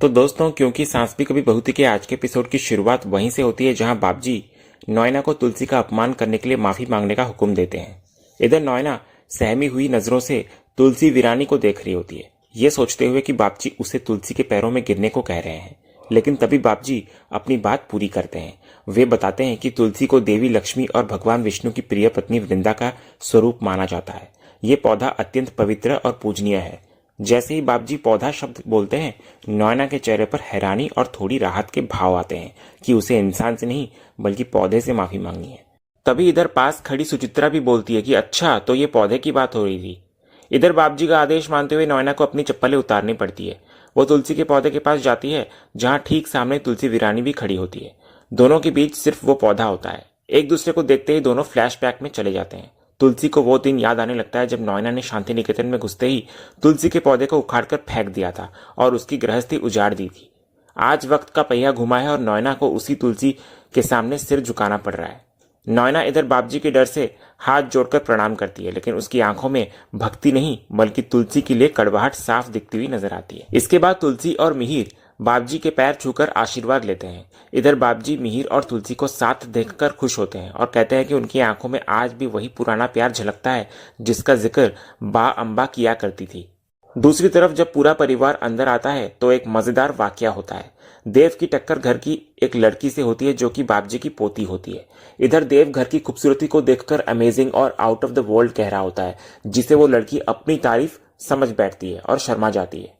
तो दोस्तों, क्योंकि सांस भी कभी बहू थी के आज के एपिसोड की शुरुआत वहीं से होती है जहां बापजी नॉयना को तुलसी का अपमान करने के लिए माफी मांगने का हुक्म देते हैं। इधर नॉयना सहमी हुई नजरों से तुलसी वीरानी को देख रही होती है, ये सोचते हुए कि बापजी उसे तुलसी के पैरों में गिरने को कह रहे हैं। लेकिन तभी बापजी अपनी बात पूरी करते हैं। वे बताते हैं कि तुलसी को देवी लक्ष्मी और भगवान विष्णु की प्रिय पत्नी वृंदा का स्वरूप माना जाता है। ये पौधा अत्यंत पवित्र और पूजनीय है। जैसे ही बापजी पौधा शब्द बोलते हैं, नॉयना के चेहरे पर हैरानी और थोड़ी राहत के भाव आते हैं कि उसे इंसान से नहीं बल्कि पौधे से माफी मांगनी है। तभी इधर पास खड़ी सुचित्रा भी बोलती है कि अच्छा, तो ये पौधे की बात हो रही थी। इधर बापजी का आदेश मानते हुए नॉयना को अपनी चप्पलें उतारनी पड़ती है। वो तुलसी के पौधे के पास जाती है जहां ठीक सामने तुलसी वीरानी भी खड़ी होती है। दोनों के बीच सिर्फ वो पौधा होता है। एक दूसरे को देखते ही दोनों फ्लैशबैक में चले जाते हैं। तुलसी को वो दिन याद आने लगता है जब नॉयना ने शांति निकेतन में घुसते ही तुलसी के पौधे को उखाड़कर फेंक दिया था और उसकी गृहस्थी उजाड़ दी थी। आज वक्त का पहिया घुमा है और नॉयना को उसी तुलसी के सामने सिर झुकाना पड़ रहा है। नॉयना इधर बापजी के डर से हाथ जोड़कर प्रणाम करती है, लेकिन उसकी आंखों में भक्ति नहीं बल्कि तुलसी के लिए कड़वाहट साफ दिखती हुई नजर आती है। इसके बाद तुलसी और मिहिर बापजी के पैर छूकर आशीर्वाद लेते हैं। इधर बापजी मिहिर और तुलसी को साथ देखकर खुश होते हैं और कहते हैं कि उनकी आंखों में आज भी वही पुराना प्यार झलकता है जिसका जिक्र बा अम्बा किया करती थी। दूसरी तरफ जब पूरा परिवार अंदर आता है तो एक मजेदार वाकया होता है। देव की टक्कर घर की एक लड़की से होती है जो कि बापजी की पोती होती है। इधर देव घर की खूबसूरती को देखकर अमेजिंग और आउट ऑफ द वर्ल्ड कह रहा होता है, जिसे वो लड़की अपनी तारीफ समझ बैठती है और शर्मा जाती है।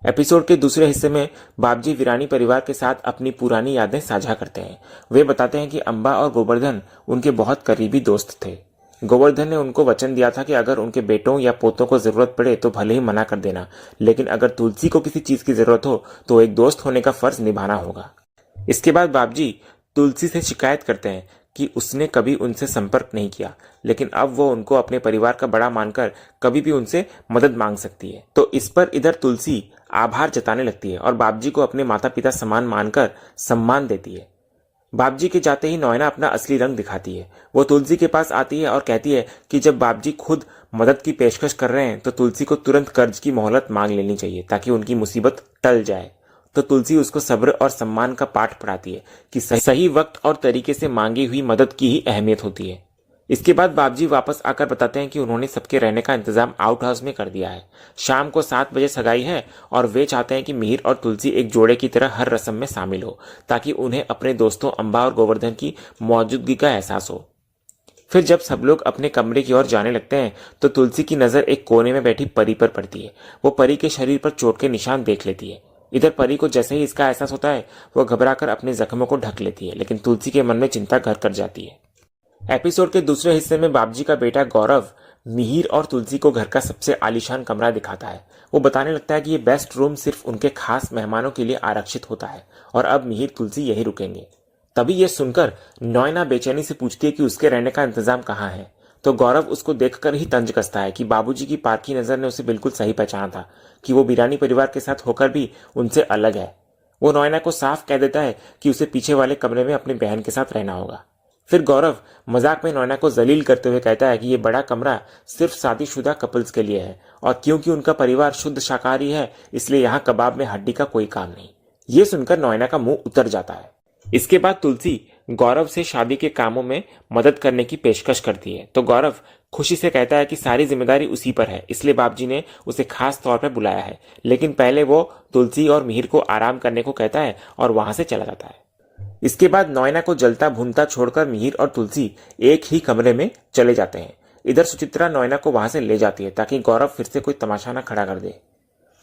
एपिसोड के दूसरे हिस्से में बापजी वीरानी परिवार के साथ अपनी पुरानी यादें साझा करते हैं। वे बताते हैं कि अम्बा और गोवर्धन उनके बहुत करीबी दोस्त थे। गोवर्धन ने उनको वचन दिया था कि अगर उनके बेटों या पोतों को जरूरत पड़े तो भले ही मना कर देना, लेकिन अगर तुलसी को किसी चीज की जरूरत हो तो एक दोस्त होने का फर्ज निभाना होगा। इसके बाद बापजी तुलसी से शिकायत करते हैं कि उसने कभी उनसे संपर्क नहीं किया, लेकिन अब वो उनको अपने परिवार का बड़ा मानकर कभी भी उनसे मदद मांग सकती है। तो इस पर इधर तुलसी आभार जताने लगती है और बापजी को अपने माता पिता समान मानकर सम्मान देती है। बापजी के जाते ही नॉयना अपना असली रंग दिखाती है। वो तुलसी के पास आती है और कहती है कि जब बापजी खुद मदद की पेशकश कर रहे हैं तो तुलसी को तुरंत कर्ज की मोहलत मांग लेनी चाहिए ताकि उनकी मुसीबत टल जाए। तो तुलसी उसको सब्र और सम्मान का पाठ पढ़ाती है कि सही वक्त और तरीके से मांगी हुई मदद की ही अहमियत होती है। इसके बाद बापजी वापस आकर बताते हैं कि उन्होंने सबके रहने का इंतजाम आउट हाउस में कर दिया है। शाम को 7 बजे सगाई है और वे चाहते हैं कि मिहिर और तुलसी एक जोड़े की तरह हर रस्म में शामिल हो ताकि उन्हें अपने दोस्तों अम्बा और गोवर्धन की मौजूदगी का एहसास हो। फिर जब सब लोग अपने कमरे की ओर जाने लगते हैं तो तुलसी की नजर एक कोने में बैठी परी पर पड़ती है। वो परी के शरीर पर चोट के निशान देख लेती है। इधर परी को जैसे ही इसका एहसास होता है वो घबराकर अपने जख्मों को ढक लेती है, लेकिन तुलसी के मन में चिंता घर कर जाती है। एपिसोड के दूसरे हिस्से में बापजी का बेटा गौरव मिहिर और तुलसी को घर का सबसे आलीशान कमरा दिखाता है। वो बताने लगता है कि ये बेस्ट रूम सिर्फ उनके खास मेहमानों के लिए आरक्षित होता है और अब मिहिर तुलसी यही रुकेंगे। तभी ये सुनकर नॉयना बेचैनी से पूछती है कि उसके रहने का इंतजाम कहाँ है। तो गौरव उसको देखकर ही तंज कसता है कि बाबूजी की पारखी नजर ने उसे बिल्कुल सही पहचाना था कि वो वीरानी परिवार के साथ होकर भी उनसे अलग है। वो नॉयना को साफ कह देता है कि उसे पीछे वाले कमरे में अपनी बहन के साथ रहना होगा। फिर गौरव मजाक में नॉयना को जलील करते हुए कहता है कि ये बड़ा कमरा सिर्फ शादीशुदा कपल्स के लिए है और क्योंकि उनका परिवार शुद्ध शाकाहारी है इसलिए यहाँ कबाब में हड्डी का कोई काम नहीं। ये सुनकर नॉयना का मुंह उतर जाता है। इसके बाद तुलसी गौरव से शादी के कामों में मदद करने की पेशकश करती है, तो गौरव खुशी से कहता है कि सारी जिम्मेदारी उसी पर है, इसलिए बापजी ने उसे खास तौर पर बुलाया है। लेकिन पहले वो तुलसी और मिहिर को आराम करने को कहता है और वहां से चला जाता है। इसके बाद नॉयना को जलता भूनता छोड़कर मिहिर और तुलसी एक ही कमरे में चले जाते हैं। इधर सुचित्रा नॉयना को वहां से ले जाती है ताकि गौरव फिर से कोई तमाशा न खड़ा कर दे।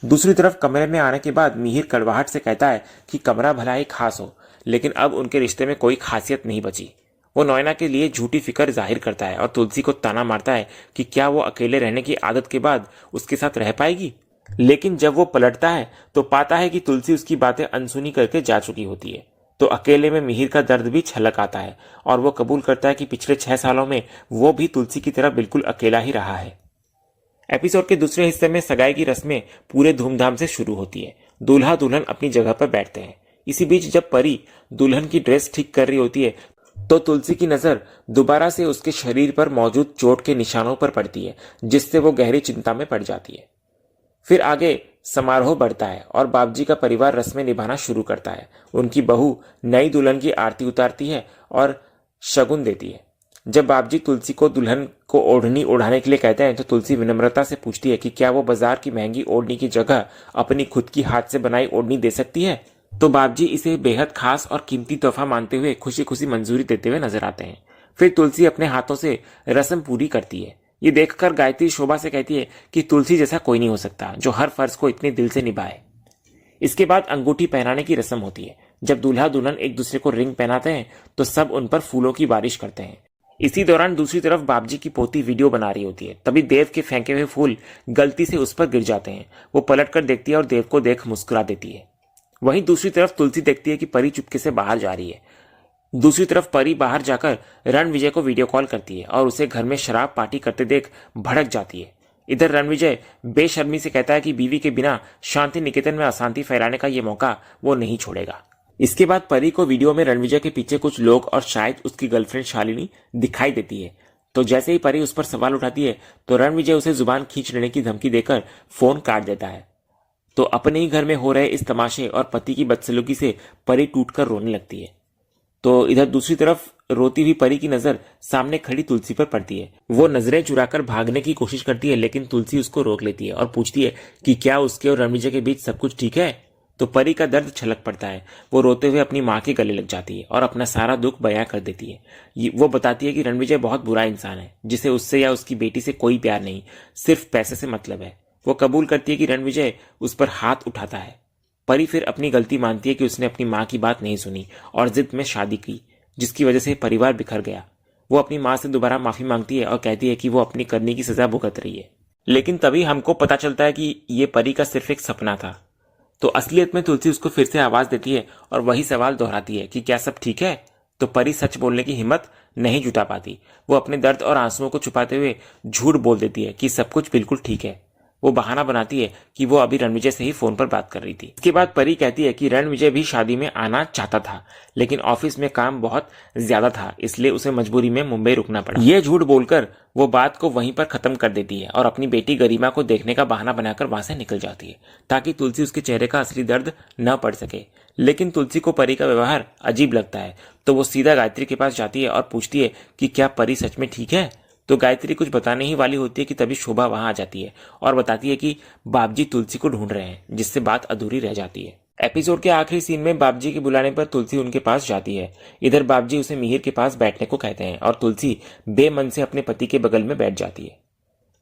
दूसरी तरफ कमरे में आने के बाद मिहिर कड़वाहट से कहता है कि कमरा भला ही खास हो, लेकिन अब उनके रिश्ते में कोई खासियत नहीं बची। वो नॉयना के लिए झूठी फिक्र जाहिर करता है और तुलसी को ताना मारता है कि क्या वो अकेले रहने की आदत के बाद उसके साथ रह पाएगी। लेकिन जब वो पलटता है तो पाता है कि तुलसी उसकी बातें अनसुनी करके जा चुकी होती है। तो अकेले में मिहिर का दर्द भी छलक आता है और वो कबूल करता है कि पिछले 6 सालों में वो भी तुलसी की तरह बिल्कुल अकेला ही रहा है। एपिसोड के दूसरे हिस्से में सगाई की रस्में पूरे धूमधाम से शुरू होती है। दूल्हा दुल्हन अपनी जगह पर बैठते हैं। इसी बीच जब परी दुल्हन की ड्रेस ठीक कर रही होती है तो तुलसी की नजर दोबारा से उसके शरीर पर मौजूद चोट के निशानों पर पड़ती है, जिससे वो गहरी चिंता में पड़ जाती है। फिर आगे समारोह बढ़ता है और बाबजी का परिवार रस्में निभाना शुरू करता है। उनकी बहू नई दुल्हन की आरती उतारती है और शगुन देती है। जब बाबजी तुलसी को दुल्हन को ओढ़नी ओढ़ाने के लिए कहते हैं तो तुलसी विनम्रता से पूछती है कि क्या वो बाजार की महंगी ओढ़नी की जगह अपनी खुद की हाथ से बनाई ओढ़नी दे सकती है। तो बाबजी इसे बेहद खास और कीमती तोहफा मानते हुए खुशी खुशी मंजूरी देते हुए नजर आते हैं। फिर तुलसी अपने हाथों से रस्म पूरी करती है। ये देखकर गायत्री शोभा से कहती है कि तुलसी जैसा कोई नहीं हो सकता जो हर फर्ज को इतने दिल से निभाए। इसके बाद अंगूठी पहनाने की रस्म होती है। जब दूल्हा दुल्हन एक दूसरे को रिंग पहनाते हैं तो सब उन पर फूलों की बारिश करते हैं। इसी दौरान दूसरी तरफ बाबजी की पोती वीडियो बना रही होती है। तभी देव के फेंके हुए फूल गलती से उस पर गिर जाते हैं। वो पलट कर देखती है और देव को देख मुस्कुरा देती है। वहीं दूसरी तरफ तुलसी देखती है कि परी चुपके से बाहर जा रही है। दूसरी तरफ परी बाहर जाकर रणविजय को वीडियो कॉल करती है और उसे घर में शराब पार्टी करते देख भड़क जाती है। इधर रणविजय बेशर्मी से कहता है कि बीवी के बिना शांति निकेतन में अशांति फैलाने का ये मौका वो नहीं छोड़ेगा। इसके बाद परी को वीडियो में रणविजय के पीछे कुछ लोग और शायद उसकी गर्लफ्रेंड शालिनी दिखाई देती है। तो जैसे ही परी उस पर सवाल उठाती है तो रणविजय उसे जुबान खींच लेने की धमकी देकर फोन काट देता है। तो अपने ही घर में हो रहे इस तमाशे और पति की बदसलूकी से परी टूटकर रोने लगती है। तो इधर दूसरी तरफ रोती हुई परी की नजर सामने खड़ी तुलसी पर पड़ती है। वो नजरें चुराकर भागने की कोशिश करती है लेकिन तुलसी उसको रोक लेती है और पूछती है कि क्या उसके और रणविजय के बीच सब कुछ ठीक है। तो परी का दर्द छलक पड़ता है। वो रोते हुए अपनी माँ के गले लग जाती है और अपना सारा दुख बयां कर देती है। वो बताती है कि रणविजय बहुत बुरा इंसान है जिसे उससे या उसकी बेटी से कोई प्यार नहीं, सिर्फ पैसे से मतलब है। वो कबूल करती है कि रणविजय उस पर हाथ उठाता है। परी फिर अपनी गलती मानती है कि उसने अपनी माँ की बात नहीं सुनी और जिद में शादी की, जिसकी वजह से परिवार बिखर गया। वो अपनी माँ से दोबारा माफी मांगती है और कहती है कि वो अपनी करने की सजा भुगत रही है। लेकिन तभी हमको पता चलता है कि ये परी का सिर्फ एक सपना था। तो असलियत में तुलसी उसको फिर से आवाज देती है और वही सवाल दोहराती है कि क्या सब ठीक है। तो परी सच बोलने की हिम्मत नहीं जुटा पाती। वो अपने दर्द और आंसुओं को छुपाते हुए झूठ बोल देती है कि सब कुछ बिल्कुल ठीक है। वो बहाना बनाती है कि वो अभी रणविजय से ही फोन पर बात कर रही थी। इसके बाद परी कहती है कि रणविजय भी शादी में आना चाहता था लेकिन ऑफिस में काम बहुत ज्यादा था, इसलिए उसे मजबूरी में मुंबई रुकना पड़ा। ये झूठ बोलकर वो बात को वहीं पर खत्म कर देती है और अपनी बेटी गरिमा को देखने का बहाना बनाकर वहां से निकल जाती है ताकि तुलसी उसके चेहरे का असली दर्द न पढ़ सके। लेकिन तुलसी को परी का व्यवहार अजीब लगता है तो वो सीधा गायत्री के पास जाती है और पूछती है कि क्या परी सच में ठीक है। तो गायत्री कुछ बताने ही वाली होती है कि तभी शोभा वहां आ जाती है और बताती है कि बाबजी तुलसी को ढूंढ रहे हैं, जिससे बात अधूरी रह जाती है। एपिसोड के आखिरी सीन में बाबजी के बुलाने पर तुलसी उनके पास जाती है। इधर बाबजी उसे मिहिर के पास बैठने को कहते हैं और तुलसी बेमन से अपने पति के बगल में बैठ जाती है।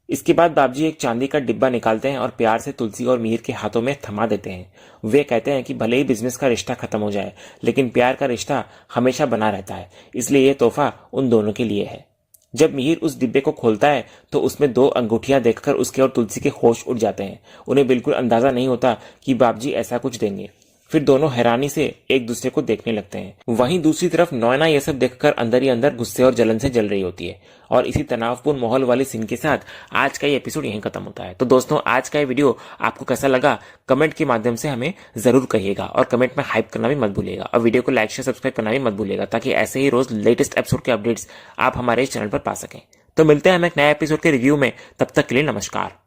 इसके बाद बाबजी एक चांदी का डिब्बा निकालते हैं और प्यार से तुलसी और मिहिर के हाथों में थमा देते हैं। वे कहते हैं कि भले ही बिजनेस का रिश्ता खत्म हो जाए लेकिन प्यार का रिश्ता हमेशा बना रहता है, इसलिए यह तोहफा उन दोनों के लिए है। जब मिहिर उस डिब्बे को खोलता है तो उसमें 2 अंगूठियां देखकर उसके और तुलसी के होश उड़ जाते हैं। उन्हें बिल्कुल अंदाजा नहीं होता कि बाबजी ऐसा कुछ देंगे। फिर दोनों हैरानी से एक दूसरे को देखने लगते हैं। वहीं दूसरी तरफ नैना यह सब देखकर अंदर ही अंदर गुस्से और जलन से जल रही होती है। और इसी तनावपूर्ण माहौल वाले सीन के साथ आज का ये एपिसोड यहीं खत्म होता है। तो दोस्तों, आज का ये वीडियो आपको कैसा लगा कमेंट के माध्यम से हमें जरूर कहिएगा और कमेंट में हाइप करना भी मत भूलिएगा और वीडियो को लाइक शेयर सब्सक्राइब करना भी मत भूलिएगा ताकि ऐसे ही रोज लेटेस्ट एपिसोड के अपडेट्स आप हमारे इस चैनल पर पा सकें। तो मिलते हैं हम एक नए एपिसोड के रिव्यू में, तब तक के लिए नमस्कार।